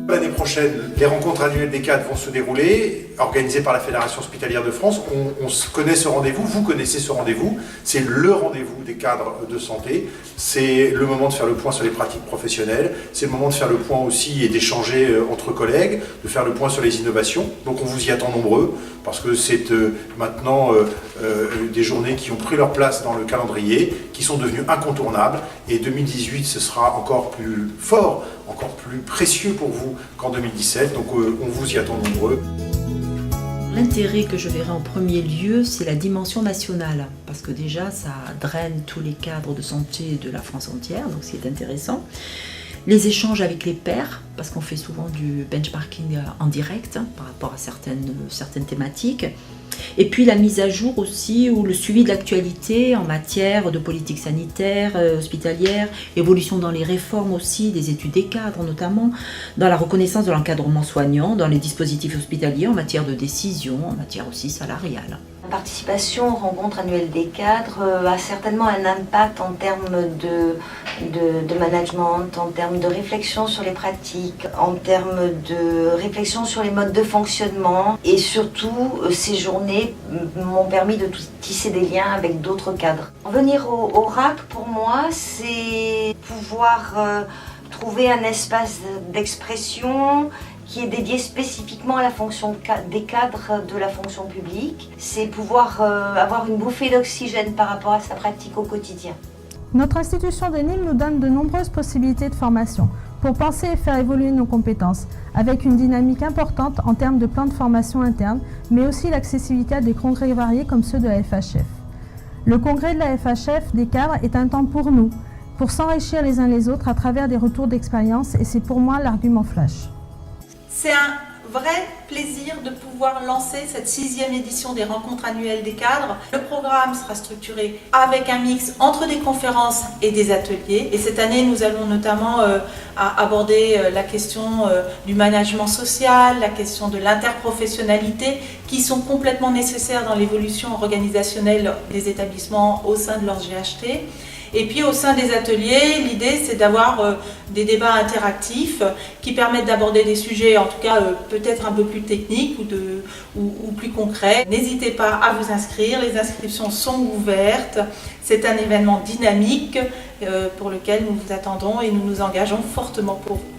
L'année prochaine, les rencontres annuelles des cadres vont se dérouler, organisées par la Fédération hospitalière de France. On connaît ce rendez-vous, vous connaissez ce rendez-vous. C'est le rendez-vous des cadres de santé. C'est le moment de faire le point sur les pratiques professionnelles. C'est le moment de faire le point aussi et d'échanger entre collègues, de faire le point sur les innovations. Donc on vous y attend nombreux, parce que c'est maintenant des journées qui ont pris leur place dans le calendrier, qui sont devenues incontournables. Et 2018, ce sera encore plus fort, encore plus précieux pour vous qu'en 2017, donc on vous y attend nombreux. L'intérêt que je verrai en premier lieu, c'est la dimension nationale, parce que déjà ça draine tous les cadres de santé de la France entière, donc c'est intéressant. Les échanges avec les pairs, parce qu'on fait souvent du benchmarking en direct par rapport à certaines thématiques. Et puis la mise à jour aussi, ou le suivi de l'actualité en matière de politique sanitaire, hospitalière, évolution dans les réformes aussi, des études des cadres notamment, dans la reconnaissance de l'encadrement soignant, dans les dispositifs hospitaliers, en matière de décision, en matière aussi salariale. La participation aux rencontres annuelles des cadres a certainement un impact en termes de management, en termes de réflexion sur les pratiques, en termes de réflexion sur les modes de fonctionnement. Et surtout, ces journées m'ont permis de tisser des liens avec d'autres cadres. Venir au RAC, pour moi, c'est pouvoir trouver un espace d'expression qui est dédié spécifiquement à la fonction des cadres de la fonction publique. C'est pouvoir avoir une bouffée d'oxygène par rapport à sa pratique au quotidien. Notre institution de Nîmes nous donne de nombreuses possibilités de formation pour penser et faire évoluer nos compétences, avec une dynamique importante en termes de plans de formation interne, mais aussi l'accessibilité à des congrès variés comme ceux de la FHF. Le congrès de la FHF des cadres est un temps pour nous, pour s'enrichir les uns les autres à travers des retours d'expérience, et c'est pour moi l'argument flash. C'est un vrai plaisir de pouvoir lancer cette 6e édition des rencontres annuelles des cadres. Le programme sera structuré avec un mix entre des conférences et des ateliers. Et cette année, nous allons notamment aborder la question du management social, la question de l'interprofessionnalité, qui sont complètement nécessaires dans l'évolution organisationnelle des établissements au sein de leur GHT. Et puis au sein des ateliers, l'idée c'est d'avoir des débats interactifs qui permettent d'aborder des sujets, en tout cas peut-être un peu plus techniques ou plus concrets. N'hésitez pas à vous inscrire, les inscriptions sont ouvertes. C'est un événement dynamique pour lequel nous vous attendons et nous nous engageons fortement pour vous.